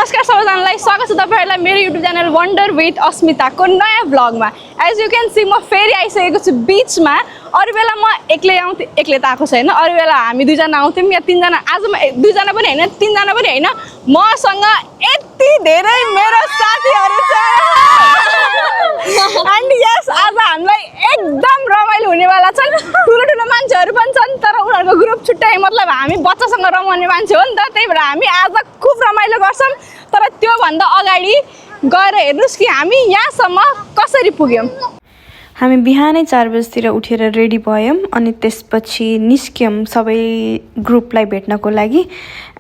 नमस्कार सबैजनालाई स्वागत छ तपाईहरुलाई मेरो YouTube च्यानल वन्डर विथ अस्मिताको नयाँ भ्लगमा। एज यु क्यान सी म फेरि आइसकेको छु बीचमा। अरु बेला म एक्लै आउँथे, एक्लै त आएको छैन। अरु बेला हामी दुई जना आउँथ्यौं या तीन जना। आज म दुई जना पनि हैन, तीन जना पनि हैन। मसँग यति धेरै मेरो साथीहरु छ। एन्ड यस आज हामीलाई एकदम रमाइलो हुनेवाला छन्। ठुलो ठुलो मान्छेहरु पनि छन् तर उनीहरुको ग्रुप छुट्टै, मतलब हामी बच्चासँग रमाउने मान्छे हो नि त। त्यही भएर हामी आज खूब रमाइलो गर्छौं। तर त्यो भन्दा अगाडि गएर हेर्नुस् कि हामी यहाँसम्म कसरी पुग्यौं। हामी बिहानै 4 बजेतिर उठेर रेडी भयौं अनि त्यसपछि निस्क्यौं सबै ग्रुपलाई भेट्नको लागि।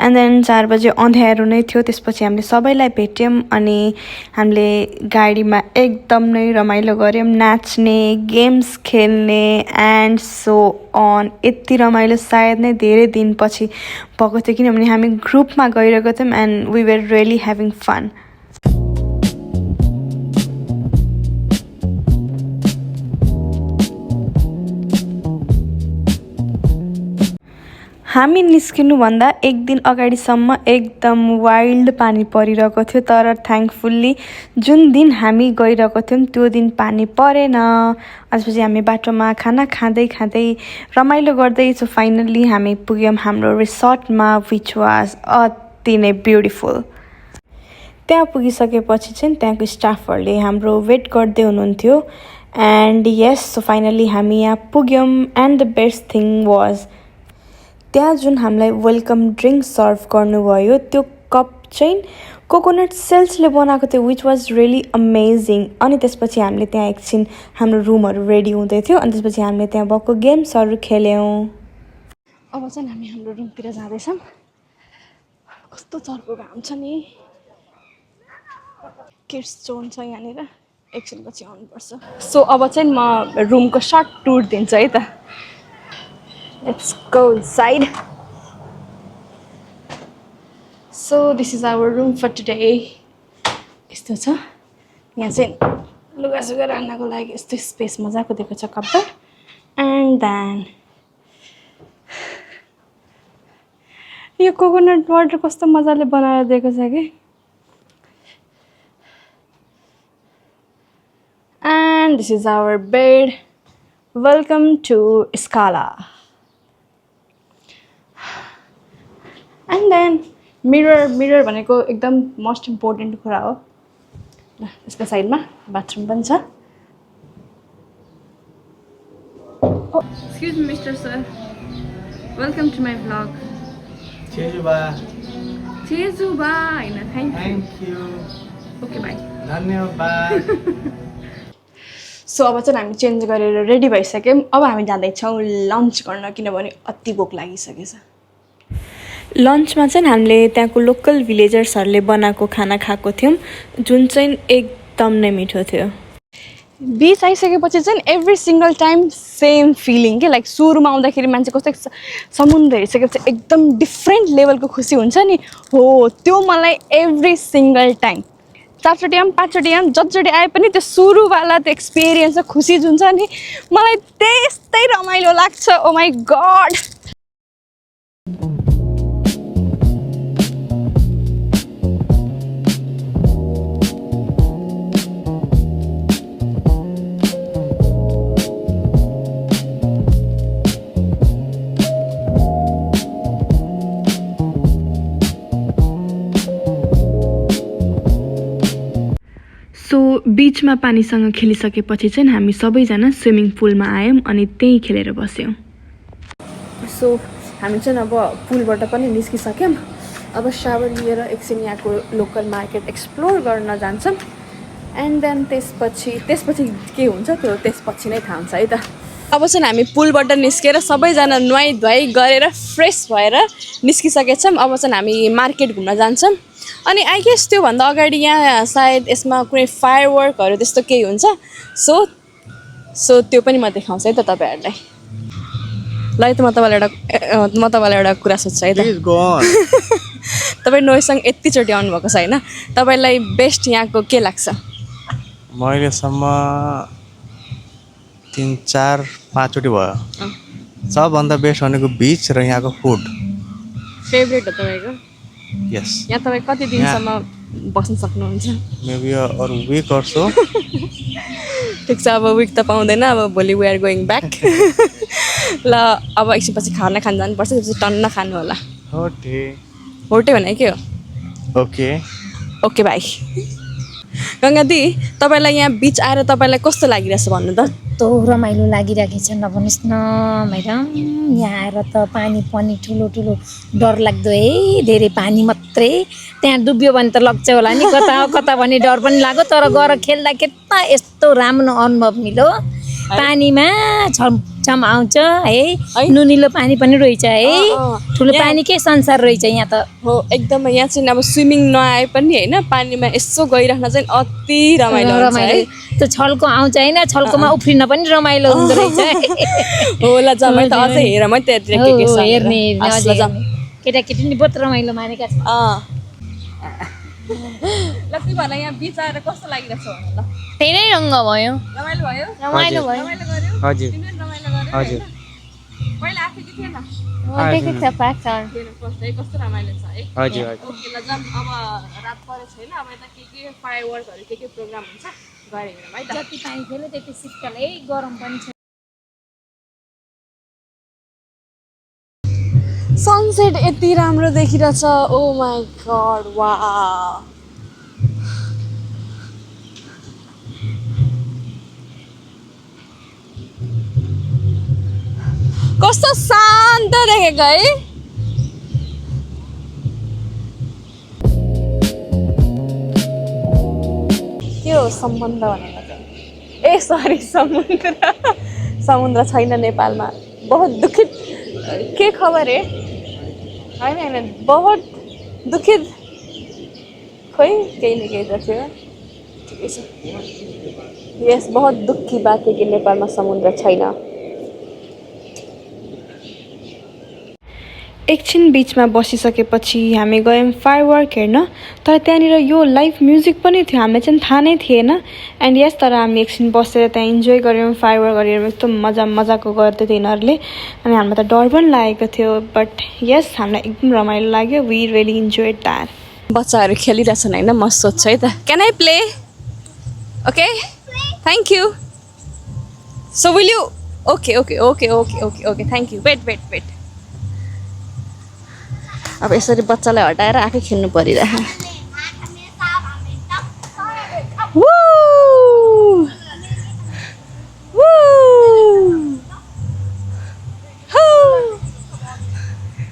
एन्ड देन 4 बजे अँध्यारो नै थियो। त्यसपछि हामीले सबैलाई भेट्यौं अनि हामीले गाडीमा एकदम नै रमाइलो गर्यौं, नाच्ने, गेम्स खेल्ने एन्ड सो अन। यति रमाइलो सायद नै धेरै दिनपछि भएको थियो किनभने हामी ग्रुपमा गइरहेको थियौं and we were really having fun. हामी निस्किनुभन्दा एक दिन अगाडिसम्म एकदम वाइल्ड पानी परिरहेको थियो। तर थ्याङ्कफुल्ली जुन दिन हामी गइरहेको थियौँ त्यो दिन पानी परेन। त्यसपछि हामी बाटोमा खाना खाँदै खाँदै रमाइलो गर्दै सो फाइनल्ली हामी पुग्यौँ हाम्रो रिसोर्टमा, विच वाज अति नै ब्युटिफुल। त्यहाँ पुगिसकेपछि चाहिँ त्यहाँको स्टाफहरूले हाम्रो वेट गर्दै हुनुहुन्थ्यो। एन्ड यस सो फाइनल्ली हामी यहाँ पुग्यौँ। And the best thing was त्यहाँ जुन हामीलाई वेलकम ड्रिङ्क सर्भ गर्नुभयो त्यो कप चाहिँ कोकोनट सेल्सले बनाएको थियो, विच वाज रियली अमेजिङ। अनि त्यसपछि हामीले त्यहाँ एकछिन हाम्रो रुमहरू रेडी हुँदै थियो अनि त्यसपछि हामीले त्यहाँ भएको गेम्सहरू खेल्यौँ। अब चाहिँ हामी हाम्रो रुमतिर जाँदैछौँ। कस्तो चर्को घाम छ नि, किड्स जोन छ यहाँनिर, एकछिनपछि आउनुपर्छ। सो अब चाहिँ म रुमको सर्ट टुर दिन्छु है त। Let's go inside. So this is our room for today. यस्तो छ। यहाँ चाहिँ लुगासुगा राख्नको लागि यस्तो स्पेस मजाको दिएको छ, कपबोर्ड। एन्ड देन यो कोकोनट वाटर कस्तो मजाले बनाएर दिएको छ कि। And this is our bed. Welcome to Scala. And then mirror भनेको एकदम मोस्ट इम्पोर्टेन्ट कुरा हो। ल यसको साइडमा बाथरुम पनि छ। Excuse me mister sir, welcome to my vlog. चेजुबा हैन, थ्याङ्क यू। ओके बाई, धन्यवाद। सो अब चाहिँ हामी चेन्ज गरेर रेडी भइसक्यौँ। अब हामी जाँदैछौँ लन्च गर्न किनभने अति भोक लागिसकेछ। लन्चमा चाहिँ हामीले त्यहाँको लोकल भिलेजर्सहरूले बनाएको खाना खाएको थियौँ जुन चाहिँ एकदम नै मिठो थियो। बिच आइसकेपछि चाहिँ every single time same feeling के, लाइक सुरुमा आउँदाखेरि मान्छे कस्तो समुद्र हेरिसकेपछि एकदम डिफ्रेन्ट लेभलको खुसी हुन्छ नि, हो त्यो मलाई एभ्री सिङ्गल टाइम 4चोटि आऊँ 5चोटि आऊँ जतिचोटि आए पनि त्यो सुरुवाला त्यो एक्सपिरियन्स र खुसी जुन छ नि, मलाई त्यस्तै रमाइलो लाग्छ। ओ माई गड। सो बिचमा पानीसँग खेलिसकेपछि चाहिँ हामी सबैजना स्विमिङ पुलमा आयौँ अनि त्यहीँ खेलेर बस्यौँ। सो हामी चाहिँ अब पुलबाट पनि निस्किसक्यौँ। अब सावर लिएर एकछिन यहाँको लोकल मार्केट एक्सप्लोर गर्न जान्छौँ। एन्ड देन त्यसपछि के हुन्छ त्यो त्यसपछि नै थाहा हुन्छ है त। अब चाहिँ हामी पुलबाट निस्केर सबैजना नुहाइ धुवाइ गरेर फ्रेस भएर निस्किसकेछौँ। अब चाहिँ हामी मार्केट घुम्न जान्छौँ। अनि आई गेस त्योभन्दा अगाडि यहाँ सायद यसमा कुनै फायरवर्कहरू त्यस्तो केही हुन्छ। सो त्यो पनि म देखाउँछु है त तपाईँहरूलाई। ल है त म तपाईँलाई एउटा कुरा सोध्छु है त। तपाईँ नोइसँग यतिचोटि आउनुभएको छ होइन, तपाईँलाई बेस्ट यहाँको के लाग्छ? मैलेसम्म 3-4-5 चोटि भयो। सबभन्दा बेस्ट भनेको बीच र यहाँको फुड। फेभरेट हो तपाईँको? यस। यहाँ तपाईँ कति दिनसम्म बस्न सक्नुहुन्छ मेबी अरू विक अर सो ठिक छ अब विक त पाउँदैन अब भोलि वी आर गोइङ ब्याक ल अब एकछिनपछि खाना खान जानुपर्छ त्यसपछि टन्न खानु होला होटे होटे भने के हो ओके ओके भाइ गङ्गा दी तपाईँलाई यहाँ बिच आएर तपाईँलाई कस्तो लागिरहेछ भन्नु त कस्तो रमाइलो लागिरहेको छ नभन्नुहोस् न म्याडम यहाँ आएर त पानी पनि ठुलो ठुलो डर लाग्दो है धेरै पानी मात्रै त्यहाँ डुब्यो भने त लग्छ होला नि कता कता भन्ने डर पनि लाग्यो तर गएर खेल्दाखेरि त यस्तो राम्रो अनुभव मिल्यो पानीमा छमछम आउँछ है नुनिलो पानी पनि रहेछ है ठुलो पानीकै संसार रहेछ यहाँ त हो एकदमै यहाँ चाहिँ अब स्विमिङ नआए पनि होइन पानीमा यसो गइराख्न चाहिँ अति रमाइलो हुन्छ है त्यो छल्को आउँछ होइन छल्कोमा उफ्रिन पनि रमाइलो हुँदो रहेछ होला जम्मै त अझै हेर म त्यहाँतिर के छ हेर्ने केटाकेटी नि बहुत रमाइलो मानेका छन् लक्ष्मी भन यहाँ बिच आएर कस्तो लागिरहेछ भन्नु ल धेरै रङ्ग भयो रमाइलो भयो रमाइलो भयो रमाइलो गर्यो हजुर तिमीले रमाइलो गर्यो हजुर पहिला आफै कि थिएन देखेको छ पार्क कस्तो रमाइलो छ है हजुर ओके ल जाम अब रात परेको छैन अब यता के फायरवर्कहरू के प्रोग्राम हुन्छ गएर हेरौँ है त जति पानी खेल्यो त्यति शीतल है गरम पनि छ सनसेट यति राम्रो देखिरहेछ ओ माई गड वाउ कस्तो शान्त देखेको है के हो सम्बन्ध भनेको चाहिँ ए सरी समुद्र छैन नेपालमा बहुत दुखित के खबर है होइन बहुत दुखित खोइ केही न केही त थियो ठिकै छ यस बहुत दुख की बात है कि नेपालमा समुद्र छैन एकछिन बिचमा बसिसकेपछि हामी गयौँ फायरवर्क हेर्न तर त्यहाँनिर यो लाइभ म्युजिक पनि थियो हामीलाई चाहिँ थाहा नै थिएन एन्ड यस तर हामी एकछिन बसेर त्यहाँ इन्जोय गऱ्यौँ फायरवर्क गरेर एकदम मजाको गर्दै थियो यिनीहरूले अनि हामीलाई त डर पनि लागेको थियो बट यस हामीलाई एकदम रमाइलो लाग्यो वी रियली इन्जोय द्याट बच्चाहरू खेलिरहेछन् होइन म सोध्छु है त can I play okay thank you so will you okay okay okay okay okay okay thank you wait wait wait अब यसरी बच्चालाई हटाएर आफै खेल्नु परिरहेको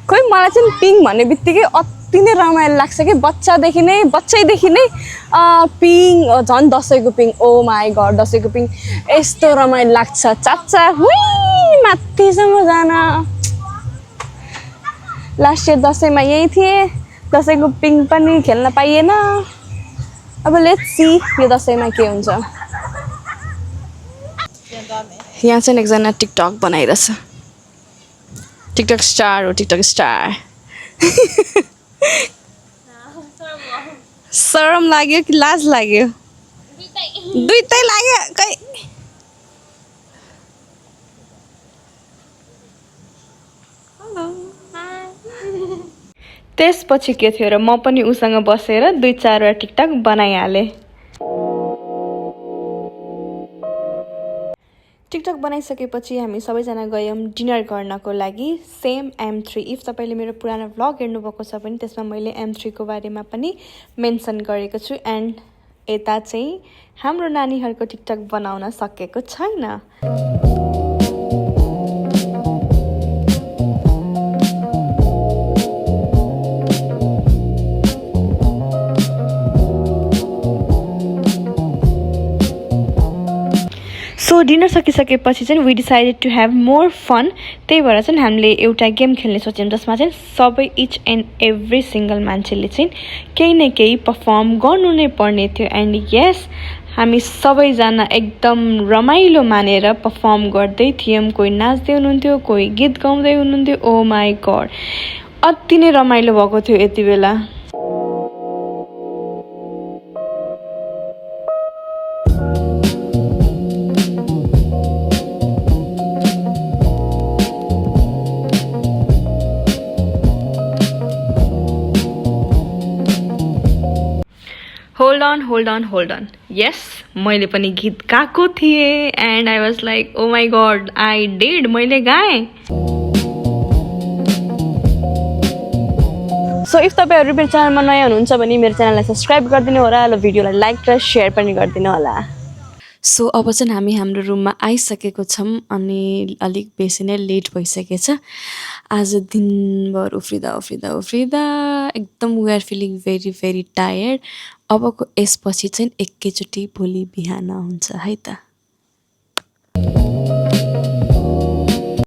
खोइ मलाई चाहिँ पिङ भन्ने बित्तिकै अति नै रमाइलो लाग्छ कि बच्चैदेखि नै पिङ झन् दसैँको पिङ ओ माई गड दसैँको पिङ यस्तो रमाइलो लाग्छ चाचा हुई माथिसम्म जान लास्ट इयर दसैँमा यही थिएँ दसैँको पिङ पनि खेल्न पाइएन अब लेट्स सी यो दसैँमा के हुन्छ यहाँ चाहिँ एकजना टिकटक बनाइरहेछ टिकटक स्टार हो टिकटक स्टार शरम लाग्यो कि लाज लाग्यो दुइटै लाग्यो खै त्यसपछि के थियो र म पनि उसँग बसेर 2-4 टिकटक बनाइहालेँ टिकटक बनाइसकेपछि हामी सबैजना गयौँ डिनर गर्नको लागि सेम M3 इफ तपाईँले मेरो पुरानो भ्लग हेर्नुभएको छ भने त्यसमा मैले M3 को बारेमा पनि मेन्सन गरेको छु एन्ड यता चाहिँ हाम्रो नानीहरूको टिकटक बनाउन सकेको छैन सो डिनर सकिसकेपछि चाहिँ we decided to have more fun त्यही भएर चाहिँ हामीले एउटा गेम खेल्ने सोच्यौँ जसमा चाहिँ सबै इच एन्ड एभ्री सिङ्गल मान्छेले चाहिँ केही न केही पर्फर्म गर्नु नै पर्ने थियो एन्ड यस हामी सबैजना एकदम रमाइलो मानेर पर्फर्म गर्दै थियौँ कोही नाच्दै हुनुहुन्थ्यो कोही गीत गाउँदै हुनुहुन्थ्यो ओ माई गड अति नै रमाइलो भएको थियो यति बेला होल्ड अन यस मैले पनि गीत गाएको थिएँ and I was like oh my god I did मैले गाएँ सो इफ तपाईँहरू मेरो च्यानलमा नयाँ हुनुहुन्छ भने मेरो च्यानललाई सब्सक्राइब गरिदिनु होला र भिडियोलाई लाइक र सेयर पनि गरिदिनु होला सो अब चाहिँ हामी हाम्रो रुममा आइसकेको छौँ अनि अलिक बेसी नै लेट भइसकेछ आज दिनभर उफ्रिँदा एकदम we are feeling very tired अबको यसपछि चाहिँ एकैचोटि भोलि बिहान हुन्छ है त